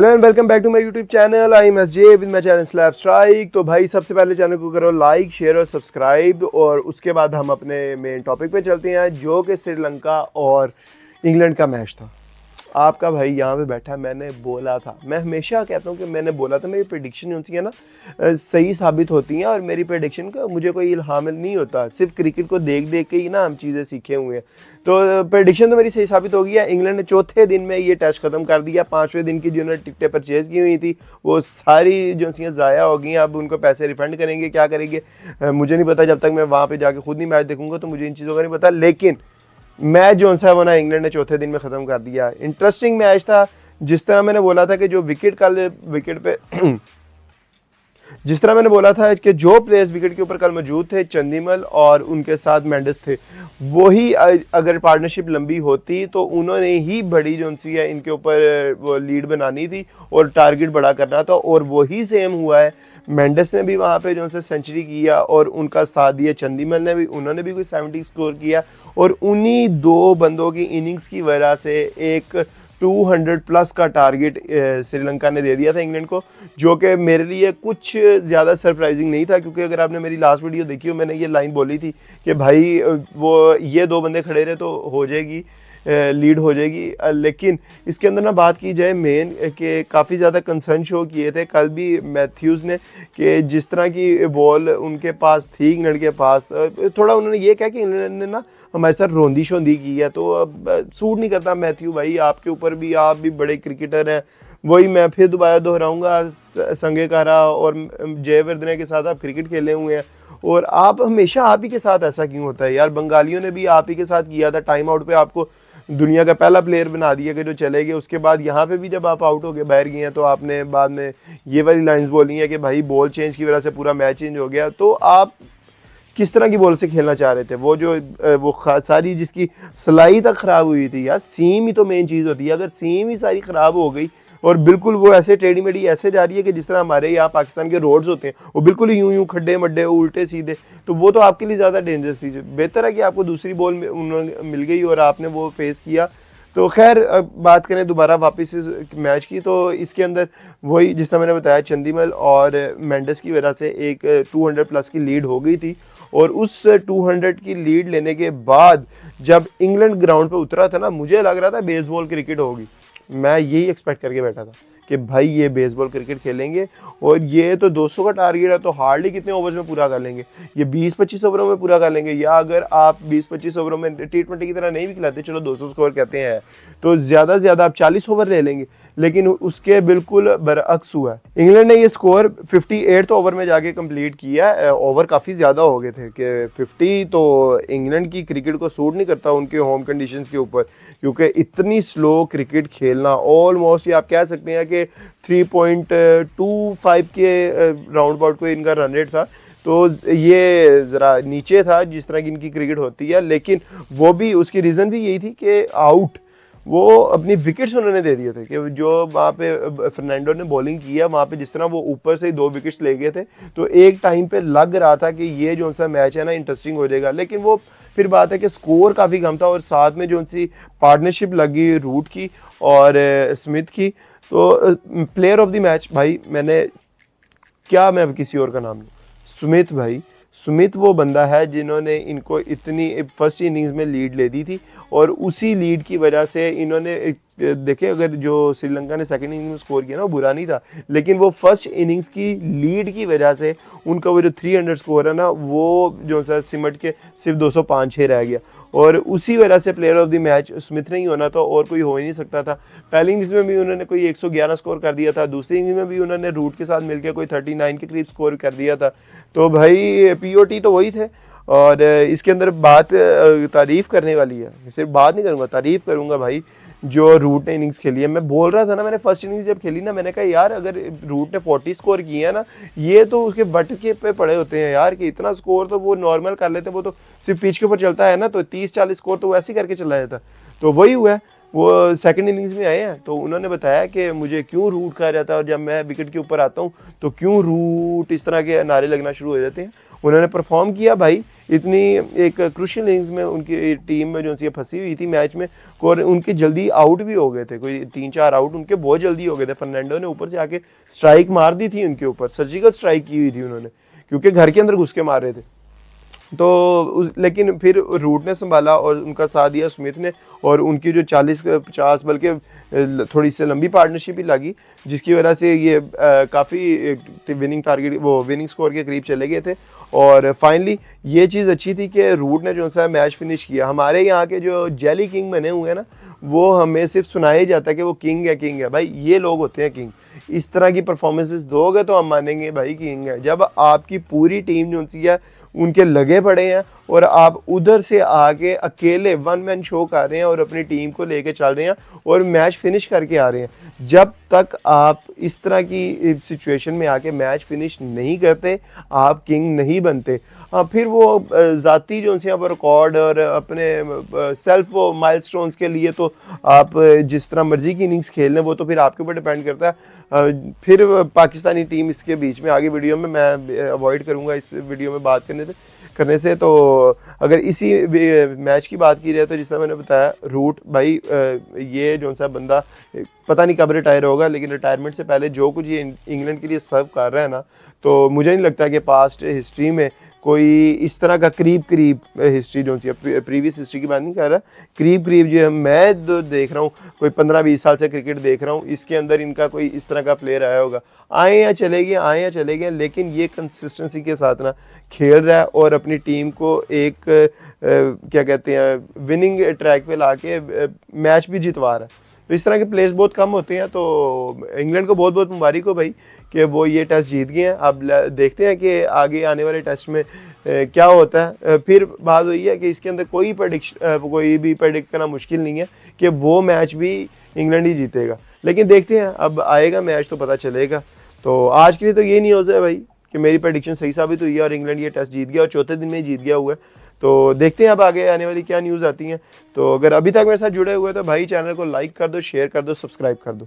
Hello and welcome back to my YouTube channel. I am SJ with my channel Slab Strike. तो भाई सबसे पहले channel को करो लाइक, शेयर और सब्सक्राइब, और उसके बाद हम अपने मेन टॉपिक पे चलते हैं जो कि श्रीलंका और इंग्लैंड का मैच था। आपका भाई यहाँ पे बैठा, मैंने बोला था, मैं हमेशा कहता हूँ कि मैंने बोला था, मेरी प्रेडिक्शन होती है ना सही साबित होती हैं। और मेरी प्रेडिक्शन का मुझे कोई इल्हाम नहीं होता, सिर्फ क्रिकेट को देख देख के ही ना हम चीज़ें सीखे हुए हैं। तो प्रेडिक्शन तो मेरी सही साबित हो गई है। इंग्लैंड ने चौथे दिन में ये टेस्ट खत्म कर दिया। 5वें दिन की जो उन्होंने टिकटें परचेज की हुई थी वो सारी जो सी ज़ाया हो गई। अब उनको पैसे रिफंड करेंगे, क्या करेंगे मुझे नहीं पता। जब तक मैं वहाँ पर जाके खुद नहीं मैच देखूंगा तो मुझे इन चीज़ों का नहीं पता। लेकिन मैच जो सा वो ना इंग्लैंड ने चौथे दिन में ख़त्म कर दिया। इंटरेस्टिंग मैच था। जिस तरह मैंने बोला था कि जो विकेट पे जिस तरह मैंने बोला था कि जो प्लेयर्स विकेट के ऊपर कल मौजूद थे, चंदीमल और उनके साथ मेंडिस थे, वही अगर पार्टनरशिप लंबी होती तो उन्होंने ही बड़ी जो सी है इनके ऊपर वो लीड बनानी थी और टारगेट बड़ा करना था। और वही सेम हुआ है। मेंडिस ने भी वहाँ पे जो से सेंचुरी किया और उनका साथ दिया चंदीमल ने भी, उन्होंने भी कोई 70 स्कोर किया। और उन्हीं दो बंदों की इनिंग्स की वजह से एक 200 प्लस का टारगेट श्रीलंका ने दे दिया था इंग्लैंड को, जो कि मेरे लिए कुछ ज़्यादा सरप्राइजिंग नहीं था। क्योंकि अगर आपने मेरी लास्ट वीडियो देखी हो, मैंने ये लाइन बोली थी कि भाई वो ये दो बंदे खड़े रहे तो हो जाएगी, लीड हो जाएगी। लेकिन इसके अंदर ना बात की जाए मेन कि काफ़ी ज़्यादा कंसर्न शो किए थे कल भी मैथ्यूज़ ने कि जिस तरह की बॉल उनके पास थी इंग्लैंड के पास, थोड़ा उन्होंने ये कहा कि इंग्लैंड ने ना हमारे साथ रोंदी शोंदी की है। तो अब सूट नहीं करता मैथ्यू भाई आपके ऊपर भी, आप भी बड़े क्रिकेटर हैं। वही मैं फिर दोबारा दोहराऊंगा, संगेकारा और जयवर्धने के साथ आप क्रिकेट खेले हुए हैं और आप हमेशा आप ही के साथ ऐसा क्यों होता है यार। बंगालियों ने भी आप ही के साथ किया था, टाइम आउट पे आपको दुनिया का पहला प्लेयर बना दिया कि जो चले गए। उसके बाद यहाँ पे भी जब आप आउट हो गए बाहर गए हैं तो आपने बाद में ये वाली लाइंस बोली हैं कि भाई बॉल चेंज की वजह से पूरा मैच चेंज हो गया। तो आप किस तरह की बॉल से खेलना चाह रहे थे? वो जो वो सारी जिसकी सिलाई तक ख़राब हुई थी यार, सीम ही तो मेन चीज़ होती है। अगर सीम ही सारी ख़राब हो गई और बिल्कुल वो ऐसे टेढ़ी मेढ़ी ऐसे जा रही है कि जिस तरह हमारे यहाँ पाकिस्तान के रोड्स होते हैं वो बिल्कुल ही यूं यूं खड्डे मड्डे उल्टे सीधे, तो वो तो आपके लिए ज़्यादा डेंजरस थी। बेहतर है कि आपको दूसरी बॉल मिल गई और आपने वो फेस किया। तो खैर अब बात करें दोबारा वापस इस मैच की, तो इसके अंदर वही जिस तरह मैंने बताया चंदीमल और मेंडिस की वजह से एक 200 प्लस की लीड हो गई थी। और उस 200 की लीड लेने के बाद जब इंग्लैंड ग्राउंड पे उतरा था ना, मुझे लग रहा था बेसबॉल क्रिकेट होगी। मैं यही एक्सपेक्ट करके बैठा था कि भाई ये बेसबॉल क्रिकेट खेलेंगे और ये तो 200 का टारगेट है तो हार्डली कितने ओवर्स में पूरा कर लेंगे, ये 20-25 ओवरों में पूरा कर लेंगे। या अगर आप 20-25 ओवरों में T20 की तरह नहीं भी खिलाते, चलो 200 स्कोर कहते हैं, तो ज़्यादा से ज़्यादा आप 40 ओवर ले लेंगे। लेकिन उसके बिल्कुल बरअक्स हुआ। इंग्लैंड ने ये स्कोर 58 ओवर में जाके कंप्लीट किया। ओवर काफ़ी ज़्यादा हो गए थे कि 50 तो इंग्लैंड की क्रिकेट को सूट नहीं करता उनके होम कंडीशंस के ऊपर, क्योंकि इतनी स्लो क्रिकेट खेलना ऑलमोस्ट आप कह सकते हैं कि 3.25 के राउंड अबाउट को इनका रन रेट था। तो ये ज़रा नीचे था जिस तरह की इनकी क्रिकेट होती है। लेकिन वो भी उसकी रीज़न भी यही थी कि आउट वो अपनी विकेट्स उन्होंने दे दिए थे कि जो वहाँ पे फर्नांडो ने बॉलिंग किया वहाँ पे जिस तरह वो ऊपर से 2 विकेट्स ले गए थे, तो एक टाइम पे लग रहा था कि ये जो सा मैच है ना इंटरेस्टिंग हो जाएगा। लेकिन वो फिर बात है कि स्कोर काफ़ी कम था और साथ में जो सी पार्टनरशिप लगी रूट की और स्मिथ की। तो प्लेयर ऑफ द मैच भाई मैं किसी और का नाम लूँ, स्मिथ भाई। स्मिथ वो बंदा है जिन्होंने इनको इतनी फर्स्ट इनिंग्स में लीड ले दी थी और उसी लीड की वजह से इन्होंने देखे, अगर जो श्रीलंका ने सेकंड इनिंग में स्कोर किया ना वो बुरा नहीं था, लेकिन वो फर्स्ट इनिंग्स की लीड की वजह से उनका वो जो 300 स्कोर है ना वो जो सा सिमट के सिर्फ 205-6 रह गया। और उसी वजह से player of the match Smith नहीं होना था और कोई हो ही नहीं सकता था। पहली इनिंग्स में भी उन्होंने कोई 111 स्कोर कर दिया था, दूसरी इनिंग्स में भी उन्होंने रूट के साथ मिलकर कोई 39 के करीब स्कोर कर दिया था। तो भाई पीओटी तो वही थे। और इसके अंदर बात तारीफ़ करने वाली है, सिर्फ बात नहीं करूँगा, तारीफ़ करूँगा भाई जो रूट ने इनिंग्स खेली है। मैं बोल रहा था ना, मैंने फर्स्ट इनिंग्स जब खेली ना, मैंने कहा यार अगर रूट ने 40 स्कोर किए हैं ना, ये तो उसके बट के पे पड़े होते हैं यार कि इतना स्कोर तो वो नॉर्मल कर लेते हैं, वो तो सिर्फ पिच के ऊपर चलता है ना, तो 30-40 स्कोर तो वैसे ही करके चला जाता। तो वही हुआ है। वो सेकंड इनिंग्स में आए हैं तो उन्होंने बताया कि मुझे क्यों रूट कहा जाता है और जब मैं विकेट के ऊपर आता हूँ तो क्यों रूट, इस तरह के नारे लगना शुरू हो जाते हैं। उन्होंने परफॉर्म किया भाई, इतनी एक क्रूशियल इनिंग्स में उनकी टीम में जो सी फंसी हुई थी मैच में, और उनके जल्दी आउट भी हो गए थे, कोई 3-4 आउट उनके बहुत जल्दी हो गए थे। फर्नांडो ने ऊपर से आके स्ट्राइक मार दी थी उनके ऊपर, सर्जिकल स्ट्राइक की हुई थी उन्होंने, क्योंकि घर के अंदर घुस के मार रहे थे। तो लेकिन फिर रूट ने संभाला और उनका साथ दिया स्मिथ ने, और उनकी जो 40-50 बल्कि थोड़ी सी लंबी पार्टनरशिप ही लगी, जिसकी वजह से ये काफ़ी विनिंग टारगेट वो विनिंग स्कोर के करीब चले गए थे। और फाइनली ये चीज़ अच्छी थी कि रूट ने जो सा मैच फिनिश किया। हमारे यहाँ के जो जेली किंग बने हुए हैं ना, वो हमें सिर्फ सुनाया ही जाता है कि वो किंग है भाई, ये लोग होते हैं किंग। इस तरह की परफॉर्मेंसेस दोगे तो हम मानेंगे भाई किंग है। जब आपकी पूरी टीम जो सी है उनके लगे पड़े हैं और आप उधर से आके अकेले वन मैन शो कर रहे हैं और अपनी टीम को लेके चल रहे हैं और मैच फिनिश करके आ रहे हैं, जब तक आप इस तरह की सिचुएशन में आके मैच फिनिश नहीं करते आप किंग नहीं बनते। फिर वो ज़ाती जो से वो रिकॉर्ड और अपने सेल्फ वो माइलस्टोन्स के लिए तो आप जिस तरह मर्जी की इनिंग्स खेल लें, वो तो फिर आपके ऊपर डिपेंड करता है। फिर पाकिस्तानी टीम इसके बीच में आगे वीडियो में मैं अवॉइड करूंगा इस वीडियो में बात करने से। तो अगर इसी मैच की बात की जाए तो जिस तरह मैंने बताया, रूट भाई ये जो सा बंदा पता नहीं कब रिटायर होगा, लेकिन रिटायरमेंट से पहले जो कुछ ये इंग्लैंड के लिए सर्व कर रहा है ना, तो मुझे नहीं लगता कि पास्ट हिस्ट्री में कोई इस तरह का करीब हिस्ट्री जो सी प्रीवियस हिस्ट्री की बात नहीं कर रहा, करीब जो है मैं जो देख रहा हूँ, कोई 15-20 साल से क्रिकेट देख रहा हूँ, इसके अंदर इनका कोई इस तरह का प्लेयर आया होगा। आए या चले गए, लेकिन ये कंसिस्टेंसी के साथ ना खेल रहा है और अपनी टीम को एक क्या कहते हैं विनिंग ट्रैक पे ला के मैच भी जितवा रहा है। तो इस तरह के प्लेयर्स बहुत कम होते हैं। तो इंग्लैंड को बहुत बहुत मुबारक हो भाई कि वो ये टेस्ट जीत गए हैं। अब देखते हैं कि आगे आने वाले टेस्ट में क्या होता है। फिर बात हुई है कि इसके अंदर कोई भी प्रेडिक्ट करना मुश्किल नहीं है कि वो मैच भी इंग्लैंड ही जीतेगा, लेकिन देखते हैं अब आएगा मैच तो पता चलेगा। तो आज के लिए तो ये न्यूज़ है भाई कि मेरी प्रेडिक्शन सही साबित हुई है और इंग्लैंड ये टेस्ट जीत गया और चौथे दिन में ही जीत गया हुआ है। तो देखते हैं अब आगे आने वाली क्या न्यूज़ आती हैं। तो अगर अभी तक मेरे साथ जुड़े हुए तो भाई चैनल को लाइक कर दो, शेयर कर दो, सब्सक्राइब कर दो।